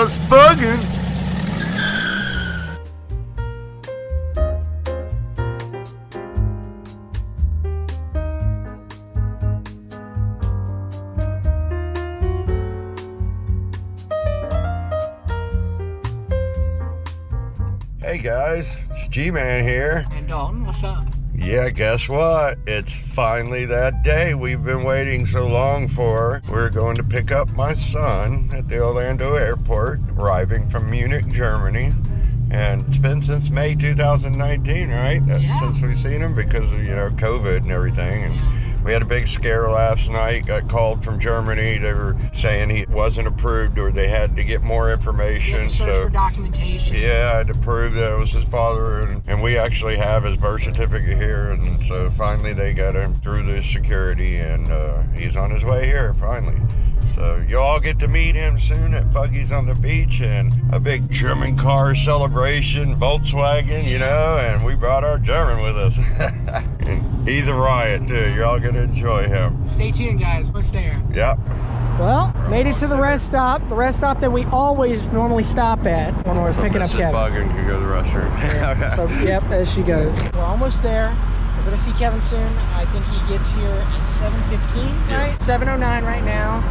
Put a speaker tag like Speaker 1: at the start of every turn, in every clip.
Speaker 1: just bugging. Hey guys, it's G-Man here.
Speaker 2: And Dalton, what's up?
Speaker 1: Yeah, guess what? It's finally that day we've been waiting so long for. We're going to pick up my son at the Orlando airport, arriving from Munich, Germany. And it's been since May 2019, right?
Speaker 2: Yeah.
Speaker 1: Since we've seen him because of, COVID and everything. And we had a big scare last night, got called from Germany. They were saying he wasn't approved or they had to get more information.
Speaker 2: Search for documentation.
Speaker 1: Yeah, I had to prove that it was his father, and we actually have his birth certificate here, and so finally they got him through the security, and he's on his way here, finally. So you'll all get to meet him soon at Buggies on the beach, and a big German car celebration, Volkswagen, and we brought our German with us. And he's a riot too, you're all gonna enjoy him.
Speaker 2: Stay tuned guys, what's there?
Speaker 1: Yep.
Speaker 2: Well, made it to the rest stop that we always normally stop at when we're picking up Kevin.
Speaker 1: Buggin can go to the restroom.
Speaker 2: Yeah. So, yep, as she goes. We're almost there. We're gonna see Kevin soon. I think he gets here at 7:15, right? 7:09 right now.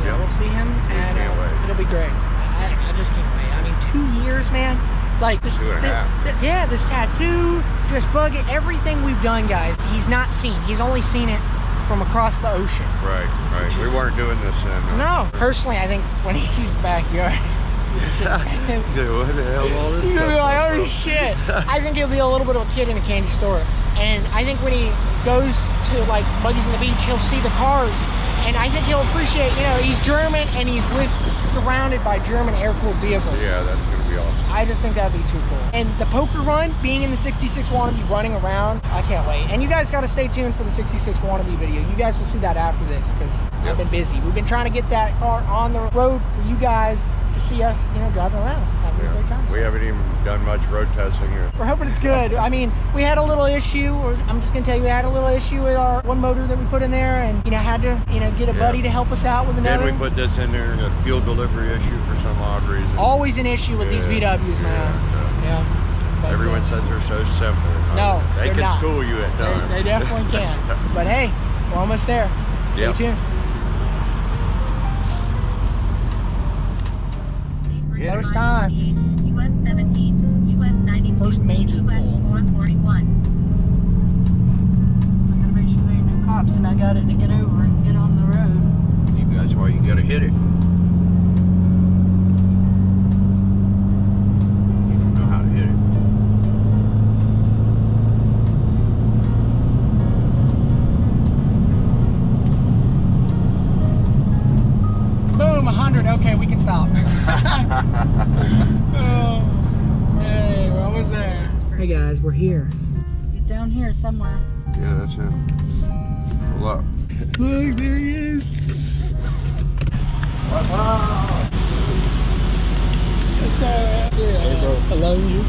Speaker 2: Yeah, we'll see him, and it'll be great. I just can't wait. I mean, 2 years, man. Like this,
Speaker 1: 2.5.
Speaker 2: Yeah, this tattoo, just Buggin, everything we've done, guys. He's not seen. He's only seen it from across the ocean.
Speaker 1: Right. We weren't doing this then.
Speaker 2: No. Personally, I think when he sees the backyard,
Speaker 1: Dude, what the hell all this
Speaker 2: he's gonna be
Speaker 1: stuff
Speaker 2: like,
Speaker 1: from?
Speaker 2: oh shit. I think he'll be a little bit of a kid in a candy store. And I think when he goes to like Buggies on the beach, he'll see the cars. And I think he'll appreciate, he's German and he's surrounded by German air-cooled vehicles.
Speaker 1: Yeah, that's gonna be awesome.
Speaker 2: I just think that'd be too cool. And the poker run, being in the 66 Wannabe running around, I can't wait. And you guys got to stay tuned for the 66 Wannabe video. You guys will see that after this because I've been busy. We've been trying to get that car on the road for you guys to see us, driving around. Having a great time.
Speaker 1: We haven't even done much road testing here.
Speaker 2: We're hoping it's good. I mean, we had a little issue, or I'm just gonna tell you, we had a little issue with our one motor that we put in there, and had to, get a buddy to help us out with another.
Speaker 1: Then we put this in there, a fuel delivery issue for some odd reason.
Speaker 2: Always an issue with these VWs, man. Yeah. But,
Speaker 1: everyone says they're so simple.
Speaker 2: No,
Speaker 1: they can
Speaker 2: not.
Speaker 1: school you at times.
Speaker 2: They definitely can. But hey, we're almost there. Stay tuned. First time.
Speaker 3: US 17, US 92,
Speaker 2: First major
Speaker 3: US
Speaker 2: pull.
Speaker 3: 441. I gotta make sure there ain't no cops and I got it to get over and get on the road.
Speaker 1: That's why you gotta hit it. You don't know how to hit it.
Speaker 2: Boom, 100. Okay, we can stop. Oh, hey, we're almost there. Hey guys, we're here.
Speaker 3: He's down here somewhere.
Speaker 1: Yeah, that's him. Pull up.
Speaker 2: Look, there he is.
Speaker 1: Wow.
Speaker 2: Yes, sir. Yeah.
Speaker 1: Hey, bro.
Speaker 2: Hello, you.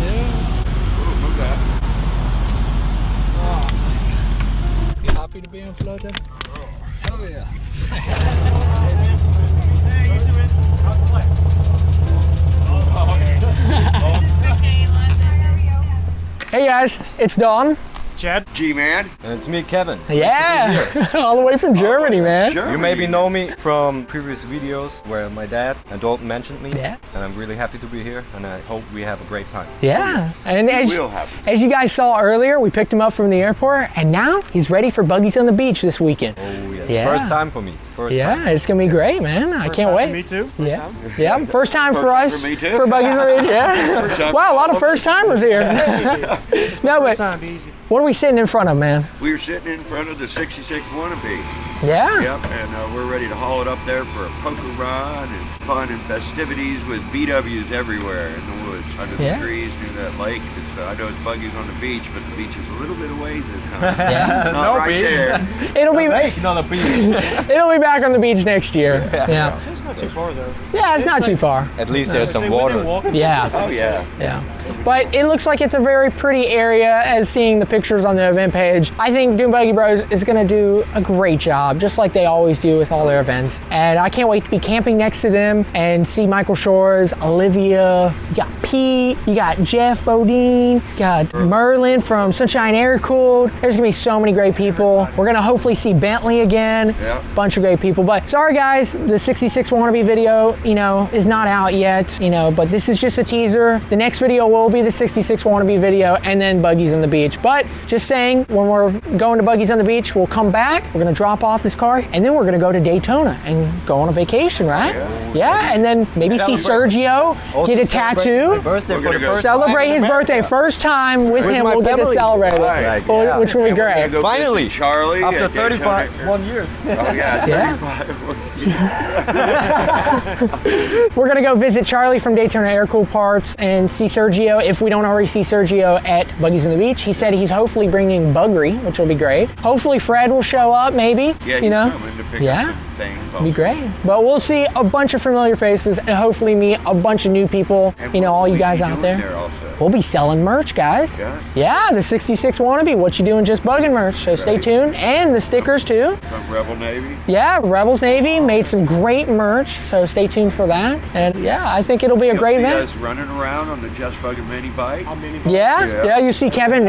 Speaker 2: Yeah.
Speaker 1: Ooh, move that.
Speaker 2: Oh, you happy to be on Fullone?
Speaker 1: Oh, hell yeah.
Speaker 2: Hey guys, it's Dawn.
Speaker 4: Chad.
Speaker 1: G-Man.
Speaker 4: And it's me, Kevin.
Speaker 2: Yeah, all the way from Germany, man.
Speaker 1: Germany.
Speaker 4: You maybe know me from previous videos where my dad and Dalton mentioned me.
Speaker 2: Yeah.
Speaker 4: And I'm really happy to be here, and I hope we have a great time.
Speaker 2: Yeah, and as you guys saw earlier, we picked him up from the airport, and now he's ready for Buggies on the beach this weekend.
Speaker 4: Oh yes.
Speaker 2: Yeah.
Speaker 4: First time for me. First time.
Speaker 2: It's gonna be great, man. I can't wait.
Speaker 4: Me too.
Speaker 2: Yeah, first time for us
Speaker 1: for me too.
Speaker 2: for Buggies on the beach. Yeah. Wow, a lot of first timers here. No, but what are we sitting in front of, man?
Speaker 1: We were sitting in front of the 66 Wannabe.
Speaker 2: Yeah.
Speaker 1: Yep, and we're ready to haul it up there for a poker run and fun and festivities with VWs everywhere in the woods, under the trees, near that lake. It's, I know it's Buggies on the beach, but the beach is a little bit away this time.
Speaker 2: Yeah.
Speaker 1: It's not right there.
Speaker 2: It'll be
Speaker 4: Not a beach.
Speaker 2: it'll be back on the beach next year. Yeah.
Speaker 5: It's not too far though.
Speaker 2: Yeah, it's not too far.
Speaker 4: At least there's some water.
Speaker 2: Yeah.
Speaker 1: Oh yeah.
Speaker 2: Yeah. But it looks like it's a very pretty area as seeing the pictures on the event page. I think Dune Buggy Bros is gonna do a great job, just like they always do with all their events. And I can't wait to be camping next to them and see Michael Shores, Olivia, you got Pete, you got Jeff Bodine, you got Merlin from Sunshine Aircooled. There's gonna be so many great people. We're gonna hopefully see Bentley again.
Speaker 1: Yeah.
Speaker 2: Bunch of great people. But sorry guys, the 66 Wannabe video, you know, is not out yet, you know, but this is just a teaser. The next video will be the 66 Wannabe video and then Buggies on the beach. But just saying, when we're going to Buggies on the beach, we'll come back, we're gonna drop off this car, and then we're gonna go to Daytona and go on a vacation, right? Yeah, and then maybe see Sergio, get a tattoo, celebrate his birthday, first time with him,
Speaker 4: my
Speaker 2: we'll get to
Speaker 4: family.
Speaker 2: celebrate it,
Speaker 1: Right.
Speaker 2: which will be great.
Speaker 4: Finally,
Speaker 1: Charlie.
Speaker 4: after
Speaker 1: at Daytona.
Speaker 4: 31 years.
Speaker 1: Oh yeah,
Speaker 2: Yeah.
Speaker 1: 35.
Speaker 2: We're gonna go visit Charlie from Daytona Aircooled Parts and see Sergio, if we don't already see Sergio at Buggies on the Beach. He said he's hopefully bringing Buggery, which will be great. Hopefully Fred will show up, maybe,
Speaker 1: Yeah,
Speaker 2: you know?
Speaker 1: coming to pick
Speaker 2: Yeah.
Speaker 1: up some things.
Speaker 2: Be great. But we'll see a bunch of familiar faces and hopefully meet a bunch of new people,
Speaker 1: And
Speaker 2: you know,
Speaker 1: what
Speaker 2: all
Speaker 1: will
Speaker 2: you
Speaker 1: we
Speaker 2: guys
Speaker 1: be
Speaker 2: out
Speaker 1: doing
Speaker 2: there.
Speaker 1: also?
Speaker 2: We'll be selling merch, guys.
Speaker 1: Yeah.
Speaker 2: Yeah, the 66 Wannabe, what you doing just bugging merch. So stay
Speaker 1: Right.
Speaker 2: tuned. And the stickers too.
Speaker 1: From Rebel Navy.
Speaker 2: Yeah, Rebels Navy made some great merch, so stay tuned for that. And yeah, I think it'll be a great
Speaker 1: See
Speaker 2: event.
Speaker 1: us running around on the Just Buggin' mini bike.
Speaker 2: Yeah,
Speaker 1: Yeah.
Speaker 2: yeah, you see Kevin.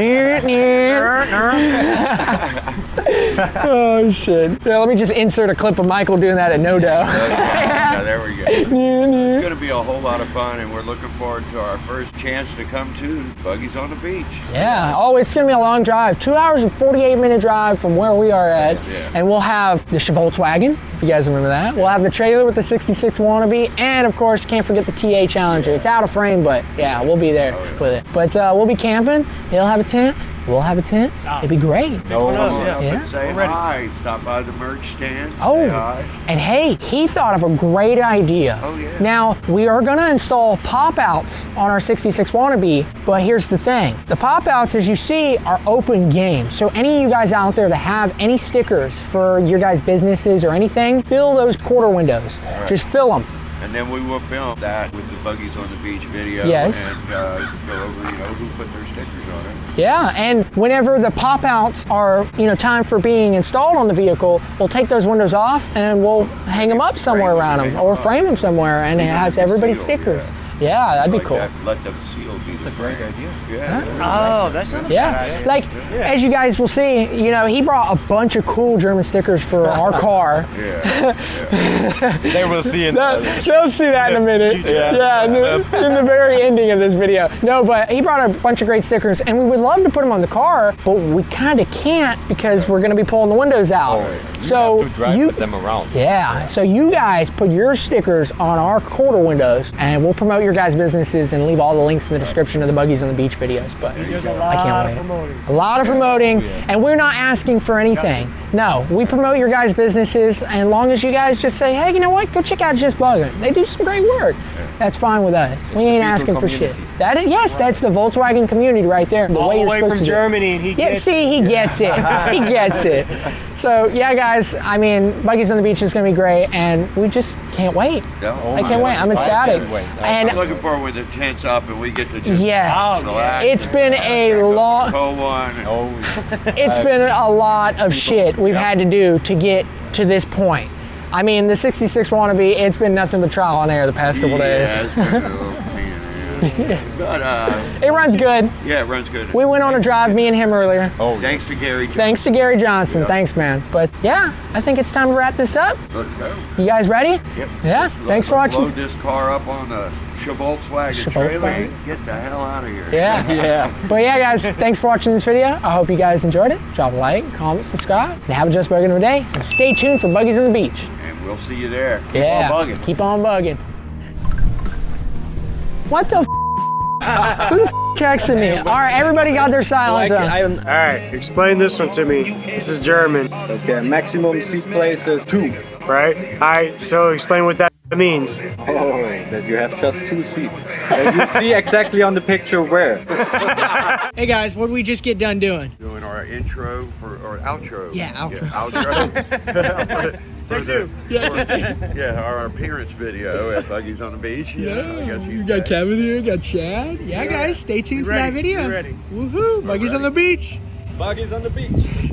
Speaker 2: Oh shit. Yeah, let me just insert a clip of Michael doing that at No Dough.
Speaker 1: Yeah, there we go. It's going to be a whole lot of fun, and we're looking forward to our first chance to come to Buggies on the Beach.
Speaker 2: Yeah. Oh, it's gonna be a long drive. 2 hours and 48-minute drive from where we are at.
Speaker 1: Yeah.
Speaker 2: And we'll have the Volkswagen, if you guys remember that. We'll have the trailer with the 66 Wannabe, and of course, can't forget the TA Challenger. It's out of frame, but yeah, we'll be there with it. But we'll be camping. He'll have a tent. We'll have a tent. It'd be great.
Speaker 1: Come on up
Speaker 2: Yeah.
Speaker 1: and say hi. Stop by the merch stand.
Speaker 2: Oh,
Speaker 1: Say hi.
Speaker 2: and hey, he thought of a great idea.
Speaker 1: Oh, yeah.
Speaker 2: Now, we are gonna install pop-outs on our 66 Wannabe, but here's the thing. The pop-outs, as you see, are open game. So any of you guys out there that have any stickers for your guys' businesses or anything, fill those quarter windows.
Speaker 1: Right.
Speaker 2: Just fill them.
Speaker 1: And then we will film that with the Buggies on the Beach video.
Speaker 2: Yes.
Speaker 1: And go over, you know, who put their stickers on it.
Speaker 2: Yeah, and whenever the pop-outs are, you know, time for being installed on the vehicle, we'll take those windows off and we'll hang them up somewhere around them or frame them somewhere and it has everybody's stickers. Yeah, that'd be
Speaker 1: Like
Speaker 2: cool.
Speaker 1: that, let the seal be the
Speaker 4: Great
Speaker 1: frame.
Speaker 4: idea.
Speaker 1: Yeah.
Speaker 3: Oh, that's not a bad
Speaker 2: Yeah,
Speaker 3: idea.
Speaker 2: like as you guys will see, you know, he brought a bunch of cool German stickers for our car.
Speaker 1: Yeah.
Speaker 4: They will see it.
Speaker 2: They'll see that in a minute. Yeah, in the very ending of this video. No, but he brought a bunch of great stickers, and we would love to put them on the car, but we kind of can't because we're going to be pulling the windows out. So
Speaker 4: To drive with them around.
Speaker 2: yeah, so you guys put your stickers on our quarter windows, and we'll promote your guys' businesses and leave all the links in the description of the Buggies on the Beach videos. But I can't wait. A lot of promoting, and we're not asking for anything. No, we promote your guys' businesses, and as long as you guys just say, hey, you know what? Go check out Just Buggin'. They do some great work. That's fine with us. We ain't
Speaker 4: the
Speaker 2: asking for
Speaker 4: vehicle
Speaker 2: shit.
Speaker 4: community.
Speaker 2: That is, yes, that's the Volkswagen community right there. The
Speaker 3: All
Speaker 2: way
Speaker 3: the
Speaker 2: you're
Speaker 3: way
Speaker 2: supposed
Speaker 3: from
Speaker 2: to do it.
Speaker 3: Germany, and he
Speaker 2: Yeah,
Speaker 3: gets
Speaker 2: see, he gets it. He gets it. So, yeah, guys, I mean, Buggies on the Beach is going to be great, and we just can't wait. I can't wait. I'm ecstatic.
Speaker 4: can't wait.
Speaker 2: And
Speaker 1: I'm looking forward when the tent's up and we get to just
Speaker 2: yes,
Speaker 1: relax.
Speaker 2: it's been a long,
Speaker 1: Cold one.
Speaker 4: Oh,
Speaker 2: it's been a lot of shit we've had to do to get to this point. I mean, the 66 Wannabe, it's been nothing but trial and error the past couple days.
Speaker 1: Yeah, it's been a little pain in the ass. But
Speaker 2: It runs good.
Speaker 1: yeah, it runs good.
Speaker 2: We went on a drive, me and him earlier.
Speaker 4: oh,
Speaker 1: Thanks to Gary.
Speaker 2: Thanks to Gary Johnson. Thanks, man. But yeah, I think it's time to wrap this up.
Speaker 1: Let's go.
Speaker 2: You guys ready?
Speaker 1: Yep.
Speaker 2: Yeah,
Speaker 1: Let's
Speaker 2: thanks for watching.
Speaker 1: Load this car up on the Volkswagen trailer
Speaker 2: Volkswagen.
Speaker 1: and get the hell out of here.
Speaker 2: Yeah.
Speaker 4: yeah.
Speaker 2: But yeah, guys, thanks for watching this video. I hope you guys enjoyed it. Drop a like, comment, subscribe, and have a Just Buggin' today. And stay tuned for Buggies on the Beach.
Speaker 1: And we'll see you there. Keep
Speaker 2: Yeah.
Speaker 1: on bugging.
Speaker 2: Keep on bugging. What the Who the texted me? All right, everybody got their silence on.
Speaker 5: All right, explain this one to me. This is German,
Speaker 4: Okay, maximum seat places 2.
Speaker 5: right? All right, so explain what that means.
Speaker 4: Oh, that you have just 2 seats. And you see exactly on the picture where.
Speaker 2: Hey guys, what did we just get done doing?
Speaker 1: Doing our intro or outro.
Speaker 2: Yeah, outro.
Speaker 1: outro. For
Speaker 5: Take two.
Speaker 1: Yeah, our appearance video at Buggies on the Beach. I guess
Speaker 2: you got Kevin here, got Chad. Yeah, guys, stay tuned for that video.
Speaker 5: Be ready.
Speaker 2: Woohoo! Buggies on the beach.
Speaker 4: Buggies on the beach.